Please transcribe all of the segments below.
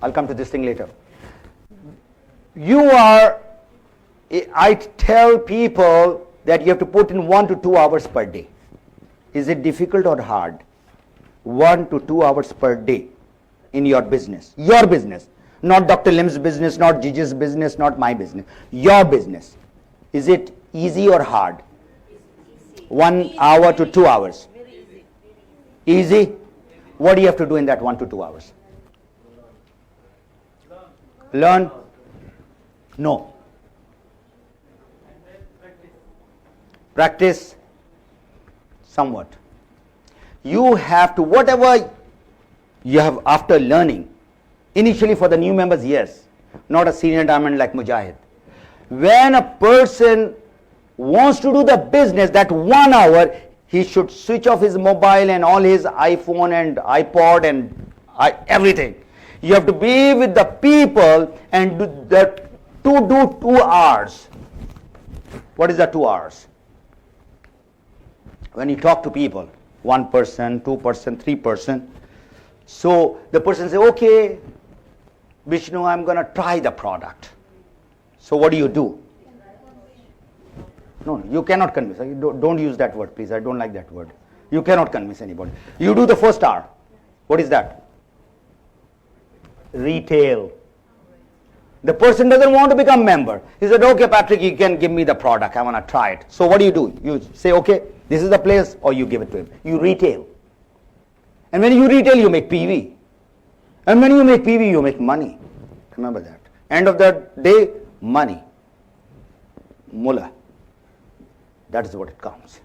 I'll come to this thing later. I tell people that you have to put in 1 to 2 hours per day. Is it difficult or hard? 1 to 2 hours per day in your business. Your business. Not Dr. Lim's business, not Gigi's business, not my business. Your business. Is it easy or hard? 1 hour to 2 hours. Easy? What do you have to do in that 1 to 2 hours? Learn? No. Practice? Somewhat. You have to, whatever you have after learning, initially for the new members, yes, not a senior diamond like Mujahid. When a person wants to do the business, that 1 hour, he should switch off his mobile and all his iPhone and iPod and everything. You have to be with the people and do 2 hours. What is the 2 hours? When you talk to people, 1 person, 2 person, 3 person. So the person says, okay, Vishnu, I'm going to try the product. So what do? No, you cannot convince. Don't use that word, please. I don't like that word. You cannot convince anybody. You do the first hour. What is that? Retail. The person doesn't want to become member. He said, okay, Patrick, you can give me the product. I want to try it. So what do? You say, okay, this is the place, or you give it to him. You retail. And when you retail, you make PV. And when you make PV, you make money. Remember that. End of the day, money. Mullah. That is what it counts.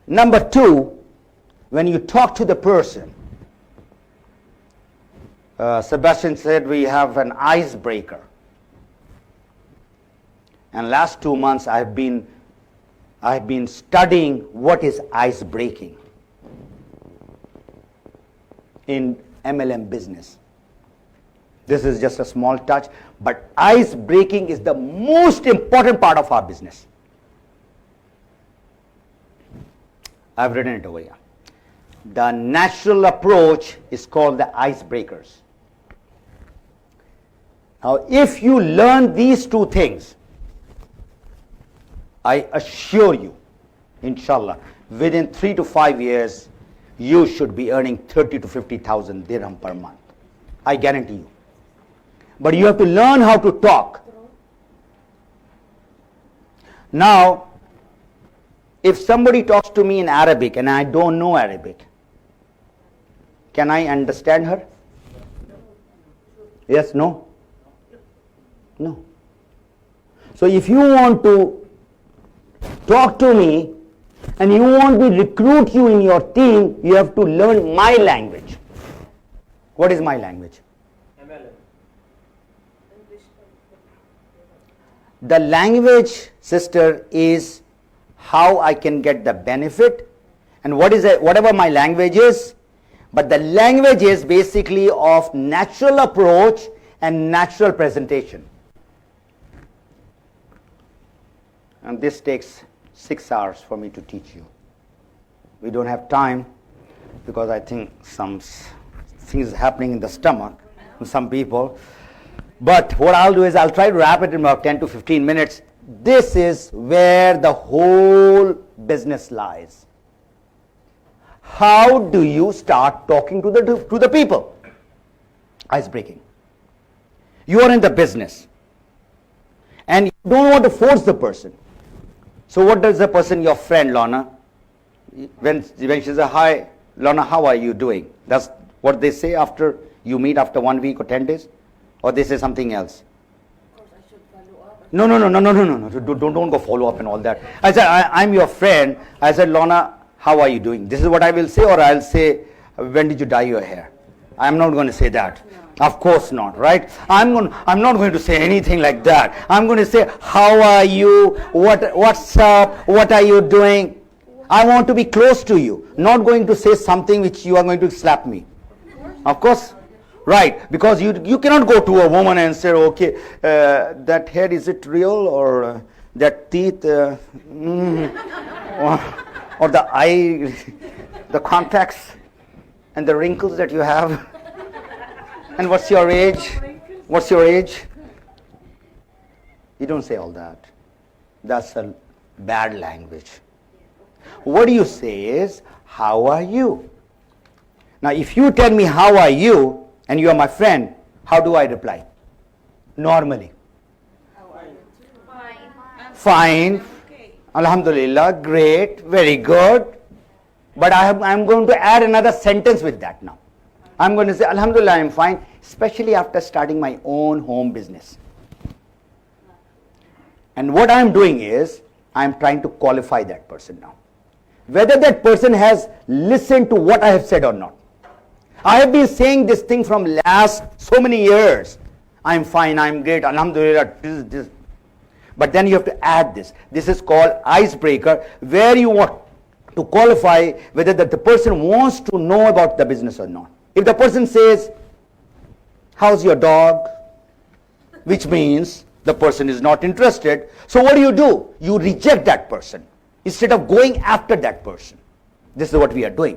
Number 2, when you talk to the person, Sebastian said we have an icebreaker. And last 2 months I've been studying what is ice breaking in MLM business. This is just a small touch, but ice breaking is the most important part of our business. I've written it over here. The natural approach is called the icebreakers. Now, if you learn these 2 things, I assure you, inshallah, within 3 to 5 years, you should be earning 30 to 50,000 dirham per month. I guarantee you. But you have to learn how to talk. Now, if somebody talks to me in Arabic and I don't know Arabic, can I understand her? Yes, no? No. So if you want to talk to me and you want me to recruit you in your team, you have to learn my language. What is my language? The language, sister, is how I can get the benefit, and whatever my language is, but the language is basically of natural approach and natural presentation. And this takes 6 hours for me to teach you. We don't have time because I think some things happening in the stomach in some people. But what I'll do is I'll try to wrap it in about 10 to 15 minutes. This is where the whole business lies. How do you start talking to the people? Ice breaking. You are in the business and you don't want to force the person. So what does the person, your friend Lorna, when she says, hi Lorna, how are you doing? That's what they say after you meet after 1 week or 10 days? Or they say something else? No. Don't go follow up and all that. I said, I'm your friend. I said, Lorna, how are you doing? This is what I will say, or I'll say, when did you dye your hair? I'm not going to say that. Of course not, right? I'm not going to say anything like that. I'm going to say, how are you? What's up? What are you doing? I want to be close to you. Not going to say something which you are going to slap me. Of course. Right, because you cannot go to a woman and say, okay, that hair, is it real, or that teeth, or the eye, the contacts and the wrinkles that you have. And what's your age? What's your age? You don't say all that. That's a bad language. What do you say is, how are you? Now, if you tell me, how are you, and you are my friend, how do I reply? Normally. How are you? Fine. Okay. Alhamdulillah, great, very good. But I'm going to add another sentence with that now. I'm going to say, Alhamdulillah, I'm fine, especially after starting my own home business. And what I'm doing is, I'm trying to qualify that person now. Whether that person has listened to what I have said or not. I have been saying this thing from last so many years. I'm fine, I'm great, Alhamdulillah, this. But then you have to add this. This is called icebreaker, where you want to qualify whether the person wants to know about the business or not. If the person says, how's your dog? Which means the person is not interested. So what do? You reject that person instead of going after that person. This is what we are doing.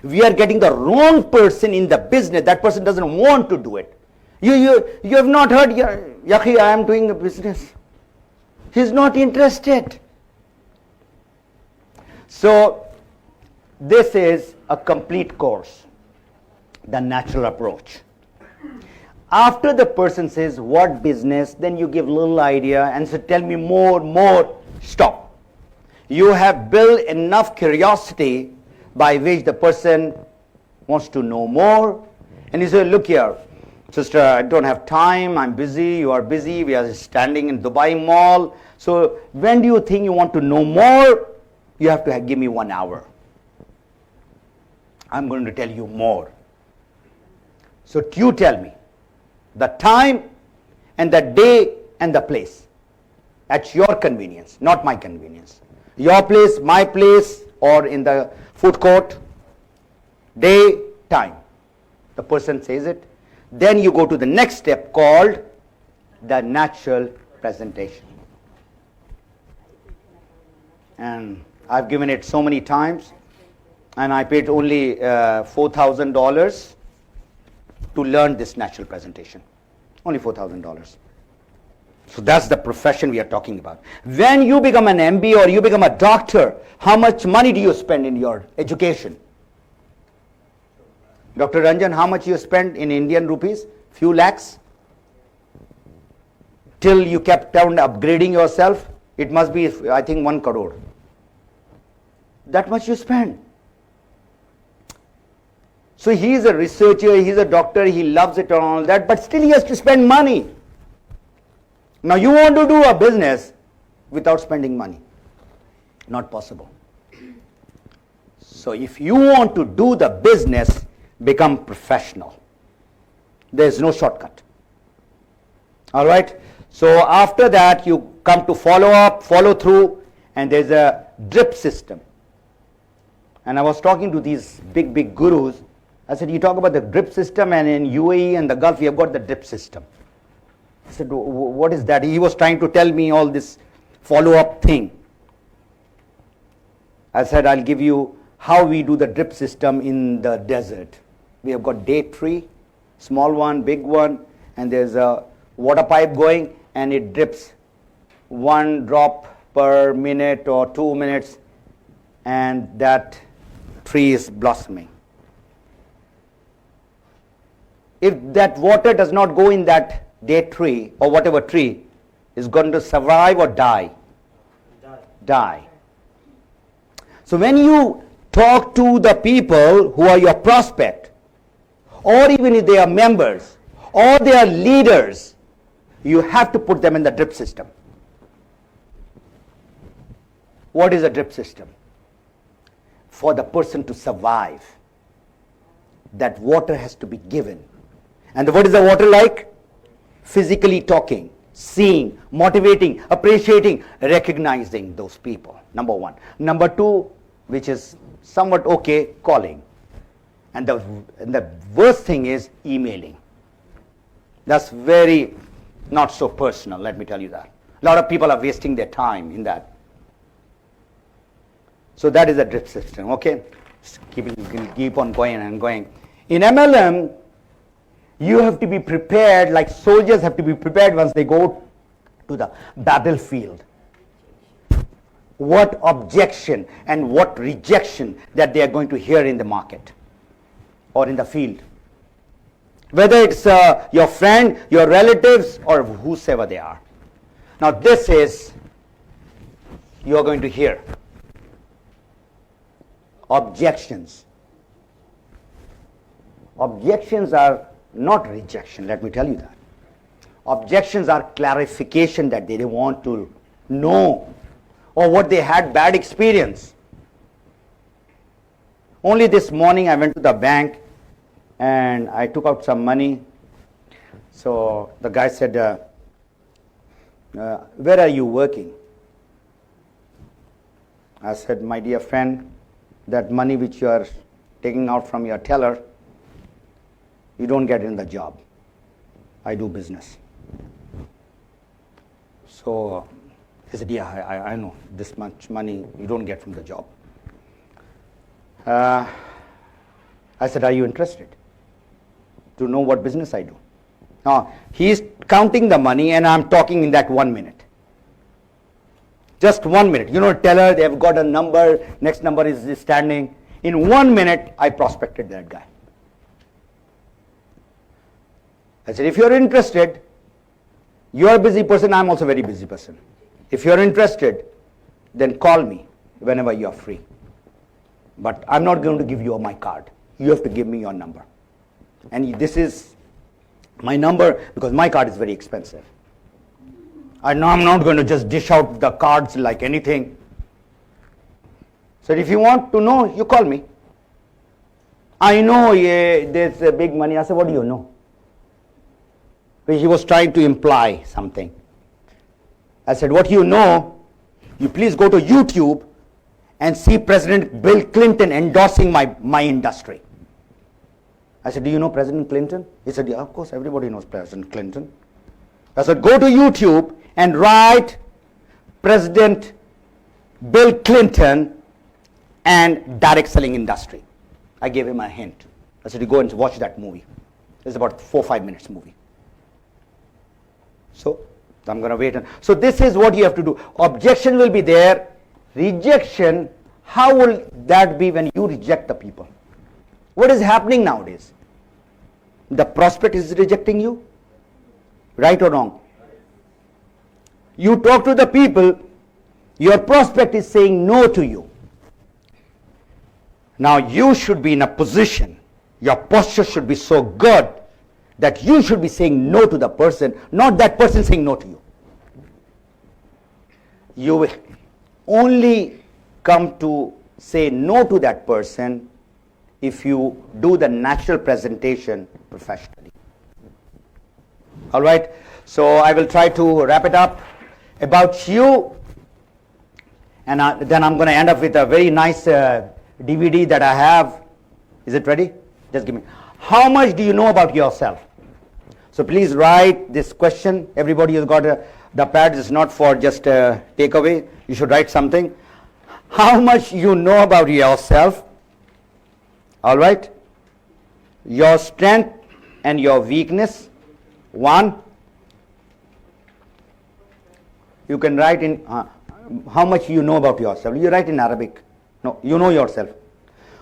We are getting the wrong person in the business. That person doesn't want to do it. You have not heard, Yakhi, I am doing a business. He's not interested. So this is a complete course, the natural approach. After the person says, what business, then you give little idea and say, tell me more, stop. You have built enough curiosity by which the person wants to know more. And you say, look here, sister, I don't have time, I'm busy, you are busy, we are standing in Dubai Mall. So when do you think you want to know more? You have to give me 1 hour. I'm going to tell you more. So you tell me the time and the day and the place at your convenience, not my convenience. Your place, my place, or in the food court, day, time. The person says it. Then you go to the next step called the natural presentation. And I've given it so many times, and I paid only $4,000 to learn this natural presentation. Only $4,000. So that's the profession we are talking about. When you become an MBA or you become a doctor, how much money do you spend in your education? Dr. Ranjan, how much you spend in Indian rupees? Few lakhs? Till you kept on upgrading yourself, it must be, I think, 1 crore. That much you spend. So he is a researcher, he is a doctor, he loves it and all that, but still he has to spend money. Now you want to do a business without spending money. Not possible. So if you want to do the business, become professional. There is no shortcut. All right? So after that you come to follow up, follow through, and there's a drip system. And I was talking to these big gurus. I said, you talk about the drip system, and in UAE and the Gulf, we have got the drip system. I said, what is that? He was trying to tell me all this follow-up thing. I said, I'll give you how we do the drip system in the desert. We have got date tree, small one, big one, and there's a water pipe going, and it drips 1 drop per minute or 2 minutes, and that tree is blossoming. If that water does not go in that date tree or whatever tree, is going to survive or die? Die. So when you talk to the people who are your prospect, or even if they are members, or they are leaders, you have to put them in the drip system. What is a drip system? For the person to survive, that water has to be given. And what is the water like? Physically talking, seeing, motivating, appreciating, recognizing those people. Number one. Number two, which is somewhat okay, calling. And the worst thing is emailing. That's very not so personal, let me tell you that. A lot of people are wasting their time in that. So that is a drip system, okay? Keep on going and going. In MLM, You have to be prepared, like soldiers have to be prepared once they go to the battlefield. What objection and what rejection that they are going to hear in the market or in the field. Whether it's your friend, your relatives, or whosoever they are. Now this is, you are going to hear objections. Objections are not rejection, let me tell you that. Objections are clarification that they want to know, or what they had bad experience. Only this morning I went to the bank and I took out some money. So the guy said, where are you working? I said, my dear friend, that money which you are taking out from your teller, you don't get in the job. I do business. So he said, yeah, I know, this much money you don't get from the job. I said, are you interested to know what business I do? Now, he's counting the money and I'm talking in that 1 minute. Just 1 minute. You know, teller, they have got a number, next number is standing. In 1 minute, I prospected that guy. I said, if you're interested, you're a busy person, I'm also a very busy person. If you're interested, then call me whenever you're free. But I'm not going to give you my card. You have to give me your number. And this is my number because my card is very expensive. I'm not going to just dish out the cards like anything. So if you want to know, you call me. I know there's a big money. I said, what do you know? He was trying to imply something. I said, what you know, you please go to YouTube and see President Bill Clinton endorsing my industry. I said, do you know President Clinton? He said, yeah, of course, everybody knows President Clinton. I said, go to YouTube and write President Bill Clinton and direct selling industry. I gave him a hint. I said, you go and watch that movie. It's about 4 or 5 minutes movie. So I'm going to wait. So this is what you have to do. Objection will be there. Rejection, how will that be when you reject the people? What is happening nowadays? The prospect is rejecting you? Right or wrong? You talk to the people, your prospect is saying no to you. Now you should be in a position, your posture should be so good that you should be saying no to the person, not that person saying no to you. You will only come to say no to that person if you do the natural presentation professionally. All right, so I will try to wrap it up about you, and then I'm going to end up with a very nice DVD that I have. Is it ready? Just give me. How much do you know about yourself? So please write this question. Everybody has got the pad. Is not for just takeaway. You should write something. How much you know about yourself? All right. Your strength and your weakness. 1. You can write in how much you know about yourself. You write in Arabic. No, you know yourself.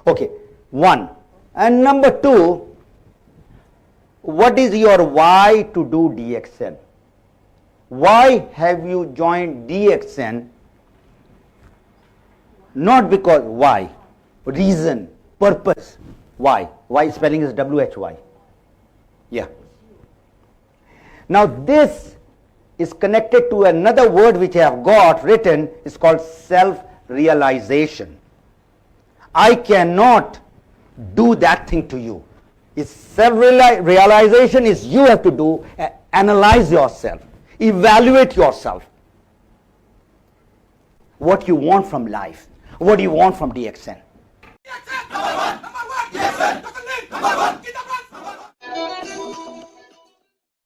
Okay. 1. And number 2. What is your why to do DXN? Why have you joined DXN? Not because, why? Reason, purpose. Why? Why spelling is WHY. Yeah. Now this is connected to another word which I have got written. It's called self-realization. I cannot do that thing to you. It's self-realization is you have to do, analyze yourself, evaluate yourself. What you want from life, what do you want from DXN? DXN, number one, DXN, number one.